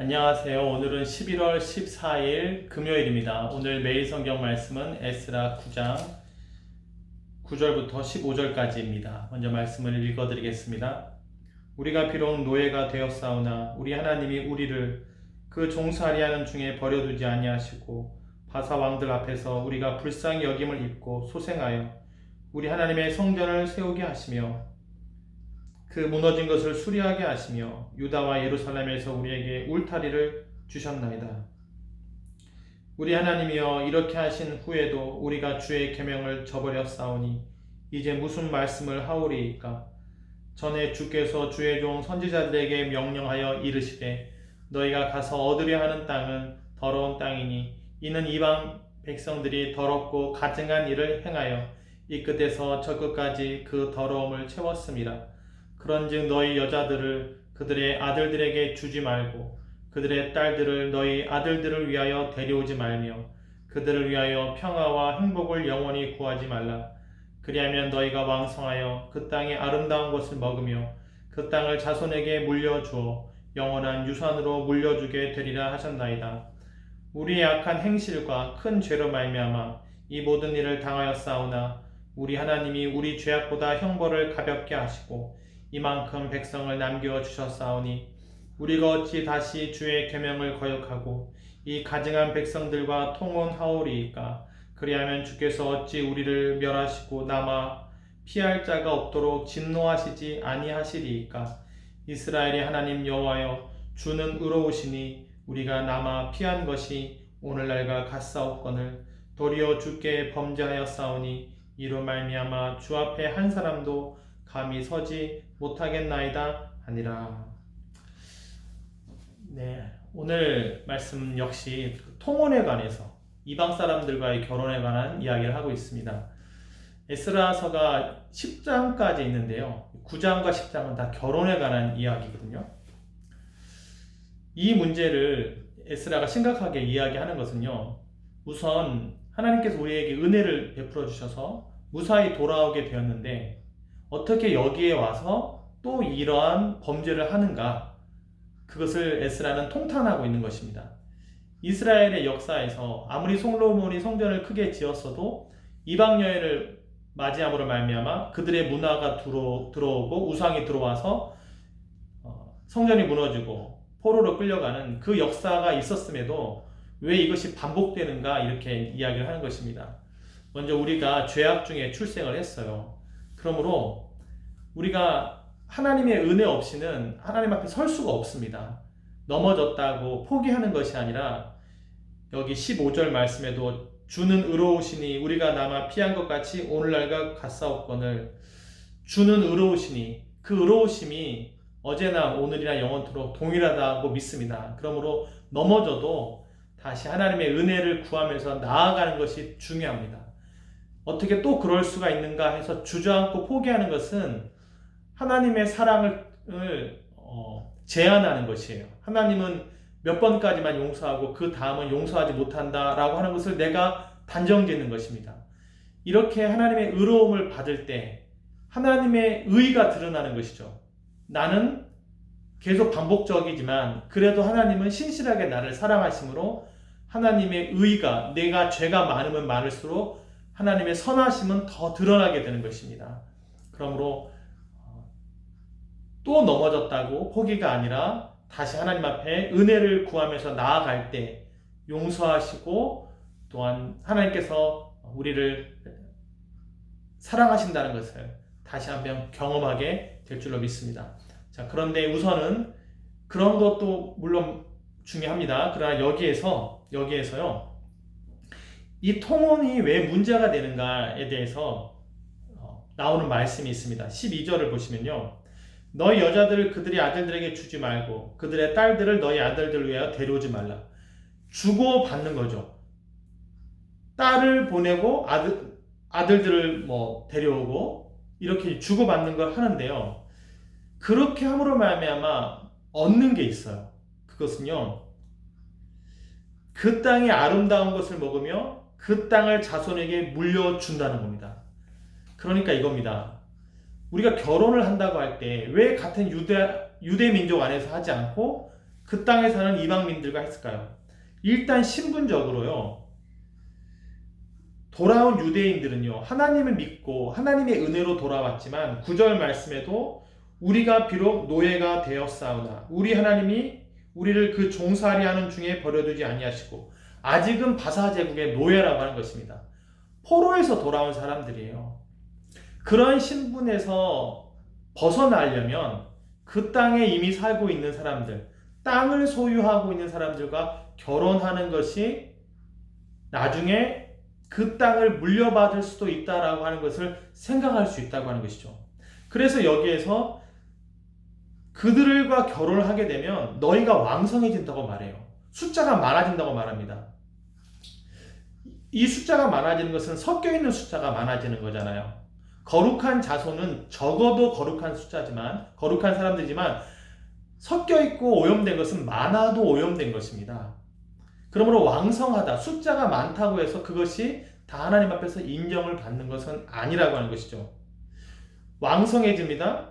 안녕하세요. 오늘은 11월 14일 금요일입니다. 오늘 매일 성경 말씀은 에스라 9장 9절부터 15절까지입니다. 먼저 말씀을 읽어드리겠습니다. 우리가 비록 노예가 되었사오나 우리 하나님이 우리를 그 종살이하는 중에 버려두지 아니하시고 바사 왕들 앞에서 우리가 불쌍히 여김을 입고 소생하여 우리 하나님의 성전을 세우게 하시며 그 무너진 것을 수리하게 하시며 유다와 예루살렘에서 우리에게 울타리를 주셨나이다. 우리 하나님이여, 이렇게 하신 후에도 우리가 주의 계명을 저버렸사오니 이제 무슨 말씀을 하오리이까? 전에 주께서 주의 종 선지자들에게 명령하여 이르시되 너희가 가서 얻으려 하는 땅은 더러운 땅이니 이는 이방 백성들이 더럽고 가증한 일을 행하여 이 끝에서 저 끝까지 그 더러움을 채웠음이라. 그런즉 너희 여자들을 그들의 아들들에게 주지 말고 그들의 딸들을 너희 아들들을 위하여 데려오지 말며 그들을 위하여 평화와 행복을 영원히 구하지 말라. 그리하면 너희가 왕성하여 그 땅의 아름다운 것을 먹으며 그 땅을 자손에게 물려주어 영원한 유산으로 물려주게 되리라 하셨나이다. 우리의 악한 행실과 큰 죄로 말미암아 이 모든 일을 당하였사오나 우리 하나님이 우리 죄악보다 형벌을 가볍게 하시고 이만큼 백성을 남겨주셨사오니 우리가 어찌 다시 주의 계명을 거역하고 이 가증한 백성들과 통혼하오리이까? 그리하면 주께서 어찌 우리를 멸하시고 남아 피할 자가 없도록 진노하시지 아니하시리이까? 이스라엘의 하나님 여호와여, 주는 의로우시니 우리가 남아 피한 것이 오늘날과 같사옵거늘 도리어 주께 범죄하였사오니 이로 말미암아 주 앞에 한 사람도 감히 서지 못하겠나이다 하니라. 네, 오늘 말씀 역시 통혼에 관해서 이방 사람들과의 결혼에 관한 이야기를 하고 있습니다. 에스라서가 10장까지 있는데요. 9장과 10장은 다 결혼에 관한 이야기거든요. 이 문제를 에스라가 심각하게 이야기하는 것은요, 우선 하나님께서 우리에게 은혜를 베풀어 주셔서 무사히 돌아오게 되었는데 어떻게 여기에 와서 또 이러한 범죄를 하는가, 그것을 에스라는 통탄하고 있는 것입니다. 이스라엘의 역사에서 아무리 솔로몬이 성전을 크게 지었어도 이방 여인을 맞이함으로 말미암아 그들의 문화가 들어오고 우상이 들어와서 성전이 무너지고 포로로 끌려가는 그 역사가 있었음에도 왜 이것이 반복되는가, 이렇게 이야기를 하는 것입니다. 먼저 우리가 죄악 중에 출생을 했어요. 그러므로 우리가 하나님의 은혜 없이는 하나님 앞에 설 수가 없습니다. 넘어졌다고 포기하는 것이 아니라 여기 15절 말씀에도 주는 의로우시니 우리가 남아 피한 것 같이 오늘날과 같사옵거늘, 주는 의로우시니 그 의로우심이 어제나 오늘이나 영원토록 동일하다고 믿습니다. 그러므로 넘어져도 다시 하나님의 은혜를 구하면서 나아가는 것이 중요합니다. 어떻게 또 그럴 수가 있는가 해서 주저앉고 포기하는 것은 하나님의 사랑을 제한하는 것이에요. 하나님은 몇 번까지만 용서하고 그 다음은 용서하지 못한다라고 하는 것을 내가 단정짓는 것입니다. 이렇게 하나님의 의로움을 받을 때 하나님의 의가 드러나는 것이죠. 나는 계속 반복적이지만 그래도 하나님은 신실하게 나를 사랑하심으로 하나님의 의가, 내가 죄가 많으면 많을수록 하나님의 선하심은 더 드러나게 되는 것입니다. 그러므로 또 넘어졌다고 포기가 아니라 다시 하나님 앞에 은혜를 구하면서 나아갈 때 용서하시고 또한 하나님께서 우리를 사랑하신다는 것을 다시 한번 경험하게 될 줄로 믿습니다. 자, 그런데 우선은 그런 것도 물론 중요합니다. 그러나 여기에서요, 이 통혼이 왜 문제가 되는가에 대해서 나오는 말씀이 있습니다. 12절을 보시면요, 너희 여자들을 그들의 아들들에게 주지 말고 그들의 딸들을 너희 아들들을 위하여 데려오지 말라. 주고 받는 거죠. 딸을 보내고 아들들을 데려오고 이렇게 주고 받는 걸 하는데요, 그렇게 함으로 말미암아 얻는 게 있어요. 그것은요, 그 땅의 아름다운 것을 먹으며 그 땅을 자손에게 물려준다는 겁니다. 그러니까 이겁니다. 우리가 결혼을 한다고 할 때 왜 같은 유대 민족 안에서 하지 않고 그 땅에 사는 이방민들과 했을까요? 일단 신분적으로요. 돌아온 유대인들은요. 하나님을 믿고 하나님의 은혜로 돌아왔지만 9절 말씀에도 우리가 비록 노예가 되었사오나 우리 하나님이 우리를 그 종살이 하는 중에 버려두지 아니하시고 아직은 바사 제국의 노예라고 하는 것입니다. 포로에서 돌아온 사람들이에요. 그런 신분에서 벗어나려면 그 땅에 이미 살고 있는 사람들, 땅을 소유하고 있는 사람들과 결혼하는 것이 나중에 그 땅을 물려받을 수도 있다라고 하는 것을 생각할 수 있다고 하는 것이죠. 그래서 여기에서 그들과 결혼을 하게 되면 너희가 왕성해진다고 말해요. 숫자가 많아진다고 말합니다. 이 숫자가 많아지는 것은 섞여 있는 숫자가 많아지는 거잖아요. 거룩한 자손은 적어도 거룩한 숫자지만, 거룩한 사람들이지만 섞여 있고 오염된 것은 많아도 오염된 것입니다. 그러므로 왕성하다, 숫자가 많다고 해서 그것이 다 하나님 앞에서 인정을 받는 것은 아니라고 하는 것이죠. 왕성해집니다.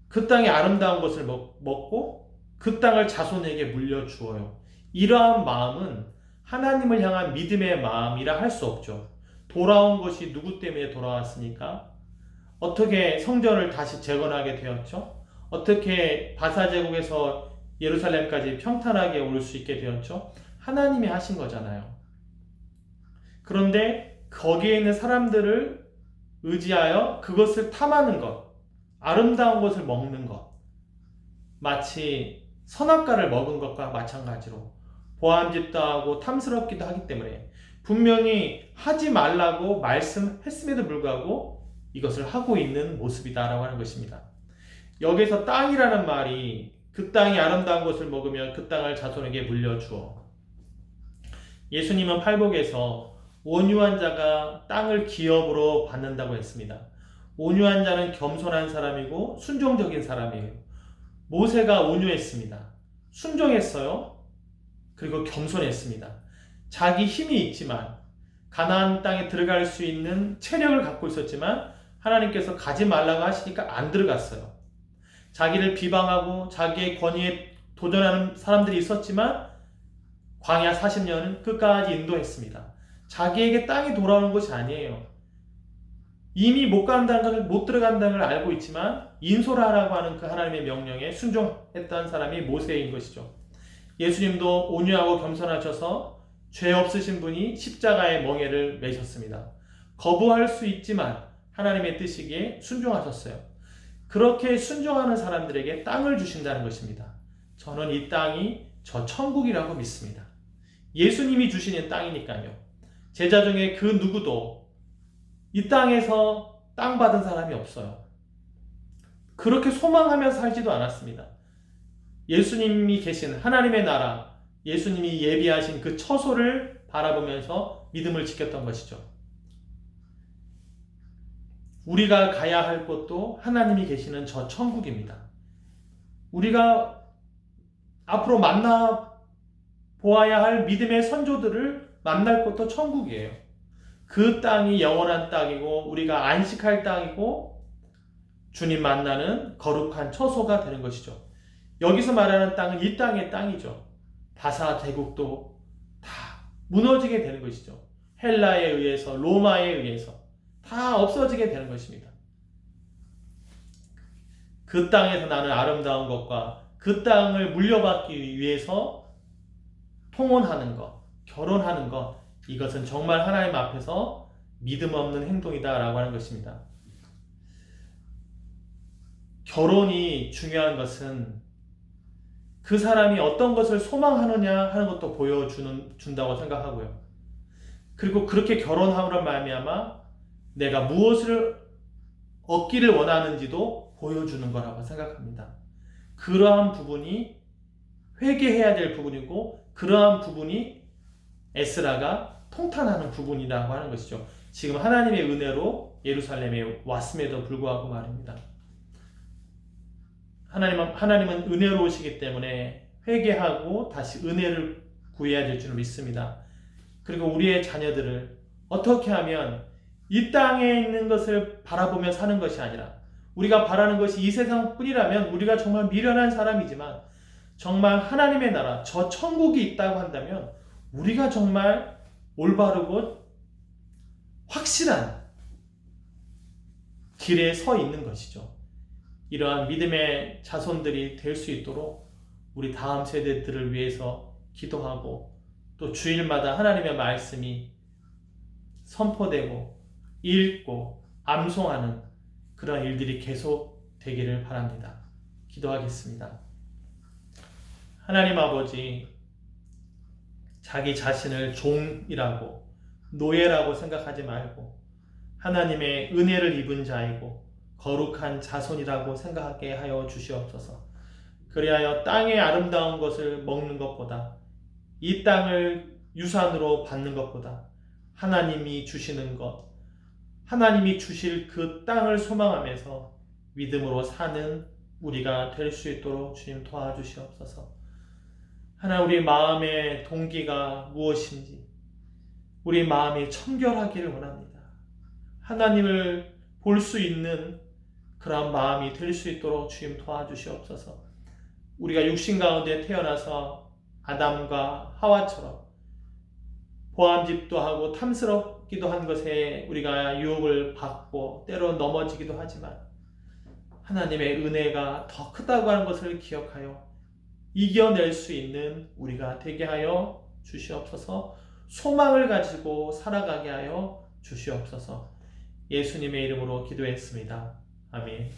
그 땅의 아름다운 것을 먹고 그 땅을 자손에게 물려주어요. 이러한 마음은 하나님을 향한 믿음의 마음이라 할 수 없죠. 돌아온 것이 누구 때문에 돌아왔습니까? 어떻게 성전을 다시 재건하게 되었죠? 어떻게 바사제국에서 예루살렘까지 평탄하게 올 수 있게 되었죠? 하나님이 하신 거잖아요. 그런데 거기에 있는 사람들을 의지하여 그것을 탐하는 것, 아름다운 것을 먹는 것, 마치 선악과를 먹은 것과 마찬가지로 보암짓도 하고 탐스럽기도 하기 때문에 분명히 하지 말라고 말씀했음에도 불구하고 이것을 하고 있는 모습이다라고 하는 것입니다. 여기서 땅이라는 말이 그 땅이 아름다운 것을 먹으면 그 땅을 자손에게 물려주어. 예수님은 팔복에서 온유한 자가 땅을 기업으로 받는다고 했습니다. 온유한 자는 겸손한 사람이고 순종적인 사람이에요. 모세가 온유했습니다. 순종했어요. 그리고 겸손했습니다. 자기 힘이 있지만 가나안 땅에 들어갈 수 있는 체력을 갖고 있었지만 하나님께서 가지 말라고 하시니까 안 들어갔어요. 자기를 비방하고 자기의 권위에 도전하는 사람들이 있었지만 광야 40년은 끝까지 인도했습니다. 자기에게 땅이 돌아오는 것이 아니에요. 이미 못 들어간다는 걸 알고 있지만 인솔하라고 하는 그 하나님의 명령에 순종했던 사람이 모세인 것이죠. 예수님도 온유하고 겸손하셔서 죄 없으신 분이 십자가의 멍에를 매셨습니다. 거부할 수 있지만 하나님의 뜻이기에 순종하셨어요. 그렇게 순종하는 사람들에게 땅을 주신다는 것입니다. 저는 이 땅이 저 천국이라고 믿습니다. 예수님이 주시는 땅이니까요. 제자 중에 그 누구도 이 땅에서 땅 받은 사람이 없어요. 그렇게 소망하며 살지도 않았습니다. 예수님이 계신 하나님의 나라, 예수님이 예비하신 그 처소를 바라보면서 믿음을 지켰던 것이죠. 우리가 가야 할 곳도 하나님이 계시는 저 천국입니다. 우리가 앞으로 만나 보아야 할 믿음의 선조들을 만날 곳도 천국이에요. 그 땅이 영원한 땅이고 우리가 안식할 땅이고 주님 만나는 거룩한 처소가 되는 것이죠. 여기서 말하는 땅은 이 땅의 땅이죠. 바사 제국도 다 무너지게 되는 것이죠. 헬라에 의해서, 로마에 의해서 다 없어지게 되는 것입니다. 그 땅에서 나는 아름다운 것과 그 땅을 물려받기 위해서 통혼하는 것, 결혼하는 것, 이것은 정말 하나님 앞에서 믿음 없는 행동이다라고 하는 것입니다. 결혼이 중요한 것은 그 사람이 어떤 것을 소망하느냐 하는 것도 보여준다고 생각하고요. 그리고 그렇게 결혼함으로 말미암아 내가 무엇을 얻기를 원하는지도 보여주는 거라고 생각합니다. 그러한 부분이 회개해야 될 부분이고 그러한 부분이 에스라가 통탄하는 부분이라고 하는 것이죠. 지금 하나님의 은혜로 예루살렘에 왔음에도 불구하고 말입니다. 하나님은 은혜로우시기 때문에 회개하고 다시 은혜를 구해야 될 줄 믿습니다. 그리고 우리의 자녀들을 어떻게 하면 이 땅에 있는 것을 바라보며 사는 것이 아니라 우리가 바라는 것이 이 세상뿐이라면 우리가 정말 미련한 사람이지만 정말 하나님의 나라, 저 천국이 있다고 한다면 우리가 정말 올바르고 확실한 길에 서 있는 것이죠. 이러한 믿음의 자손들이 될 수 있도록 우리 다음 세대들을 위해서 기도하고 또 주일마다 하나님의 말씀이 선포되고 읽고 암송하는 그런 일들이 계속 되기를 바랍니다. 기도하겠습니다. 하나님 아버지, 자기 자신을 종이라고 노예라고 생각하지 말고 하나님의 은혜를 입은 자이고 거룩한 자손이라고 생각하게 하여 주시옵소서. 그리하여 땅의 아름다운 것을 먹는 것보다 이 땅을 유산으로 받는 것보다 하나님이 주시는 것, 하나님이 주실 그 땅을 소망하면서 믿음으로 사는 우리가 될 수 있도록 주님 도와주시옵소서. 하나님, 우리 마음의 동기가 무엇인지 우리 마음이 청결하기를 원합니다. 하나님을 볼 수 있는 그런 마음이 될 수 있도록 주님 도와주시옵소서. 우리가 육신 가운데 태어나서 아담과 하와처럼 보암짓도 하고 탐스럽기도 한 것에 우리가 유혹을 받고 때로 넘어지기도 하지만 하나님의 은혜가 더 크다고 하는 것을 기억하여 이겨낼 수 있는 우리가 되게 하여 주시옵소서. 소망을 가지고 살아가게 하여 주시옵소서. 예수님의 이름으로 기도했습니다. 아멘.